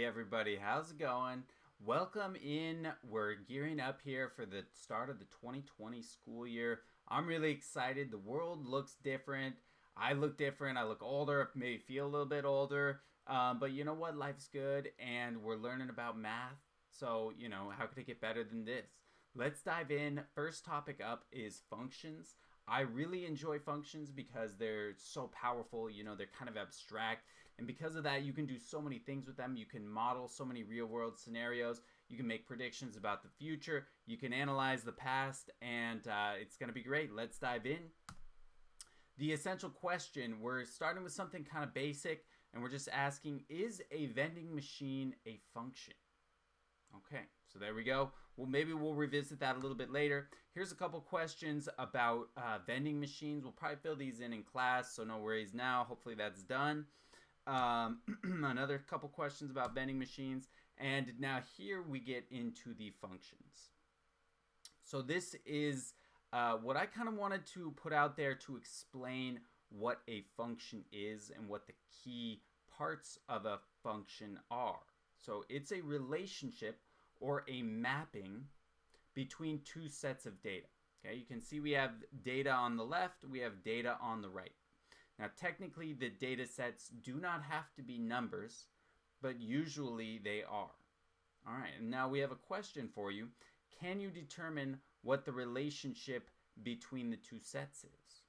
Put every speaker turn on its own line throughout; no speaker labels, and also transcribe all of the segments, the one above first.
Hey everybody, how's it going? Welcome in. We're gearing up here for the start of the 2020 school year. I'm really excited. The world looks different. I look different. I look older, maybe feel a little bit older. But you know what? Life's good and we're learning about math. So, how could it get better than this? Let's dive in. First topic up is functions. I really enjoy functions because they're so powerful, they're kind of abstract. And because of that, you can do so many things with them. You can model so many real world scenarios. You can make predictions about the future. You can analyze the past, and it's going to be great. Let's dive in. The essential question, we're starting with something kind of basic, and we're just asking, is a vending machine a function? Okay, so there we go. Well, maybe we'll revisit that a little bit later. Here's a couple questions about vending machines. We'll probably fill these in class, so no worries now. Hopefully that's done. Another couple questions about vending machines. And now here we get into the functions. So this is what I kind of wanted to put out there to explain what a function is and what the key parts of a function are. So it's a relationship or a mapping between two sets of data. Okay, you can see we have data on the left, we have data on the right. Now technically the data sets do not have to be numbers, but usually they are. All right, and now we have a question for you. Can you determine what the relationship between the two sets is?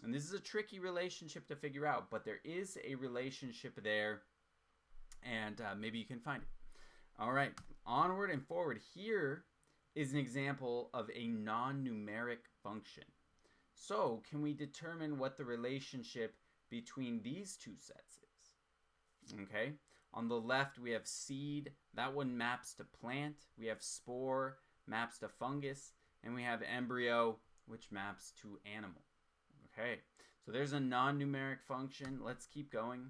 And this is a tricky relationship to figure out, but there is a relationship there, and maybe you can find it. All right, onward and forward. Here is an example of a non-numeric function. So can we determine what the relationship between these two sets is? Okay, on the left we have seed. That one maps to plant. We have spore, maps to fungus. And we have embryo, which maps to animal. Okay, so there's a non-numeric function. Let's keep going.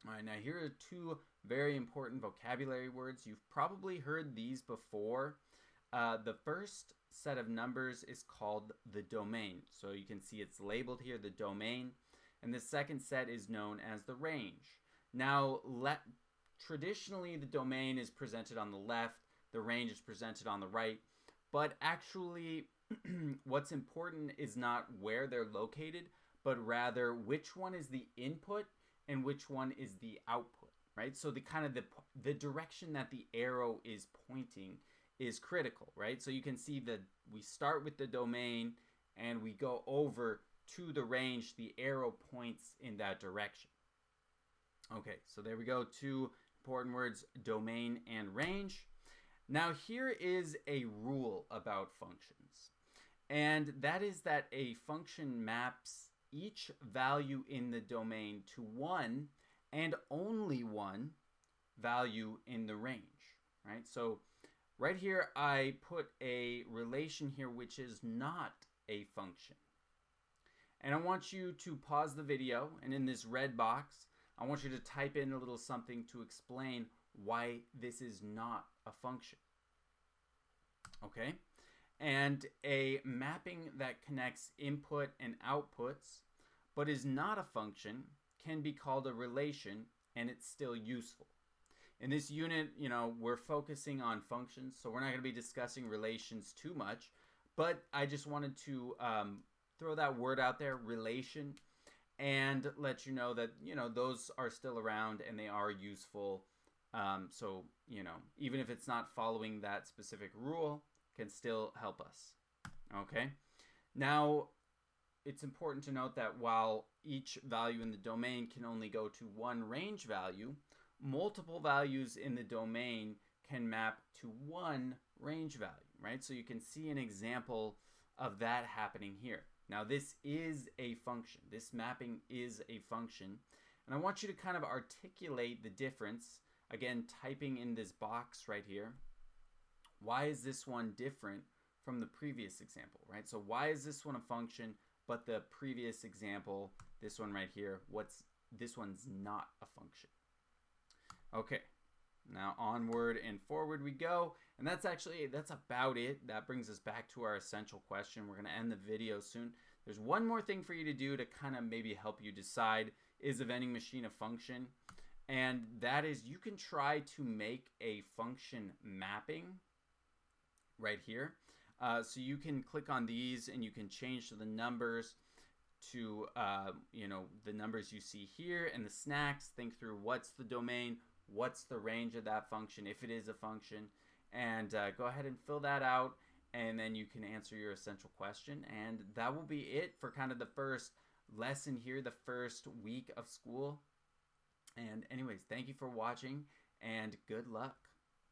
All right, now here are two very important vocabulary words. You've probably heard these before. The first set of numbers is called the domain. So you can see it's labeled here, the domain. And the second set is known as the range. Now, traditionally the domain is presented on the left, the range is presented on the right. But actually, what's important is not where they're located, but rather which one is the input and which one is the output, right? So the direction that the arrow is pointing is critical, right? So you can see that we start with the domain and we go over to the range. The arrow points in that direction. Okay, so there we go. Two important words, domain and range. Now here is a rule about functions, and that is that a function maps each value in the domain to one and only one value in the range, right? So right here I put a relation here which is not a function. And I want you to pause the video, and in this red box I want you to type in a little something to explain why this is not a function. Okay? And a mapping that connects input and outputs but is not a function can be called a relation, and it's still useful. In this unit, we're focusing on functions, so we're not going to be discussing relations too much, but I just wanted to throw that word out there, relation, and let you know that, those are still around and they are useful. So, even if it's not following that specific rule, can still help us. Okay? Now, it's important to note that while each value in the domain can only go to one range value, multiple values in the domain can map to one range value, right? So you can see an example of that happening here. Now, this is a function. This mapping is a function. And I want you to kind of articulate the difference. Again, typing in this box right here. Why is this one different from the previous example, right? So why is this one a function, but the previous example, this one right here, this one's not a function? Okay, now onward and forward we go. And that's about it. That brings us back to our essential question. We're going to end the video soon. There's one more thing for you to do to kind of maybe help you decide, is a vending machine a function? And that is, you can try to make a function mapping right here. So you can click on these and you can change the numbers to, the numbers you see here, and the snacks. Think through what's the domain, what's the range of that function, if it is a function, and go ahead and fill that out, and then you can answer your essential question. And that will be it for kind of the first lesson here, the first week of school. And anyways, thank you for watching, and good luck.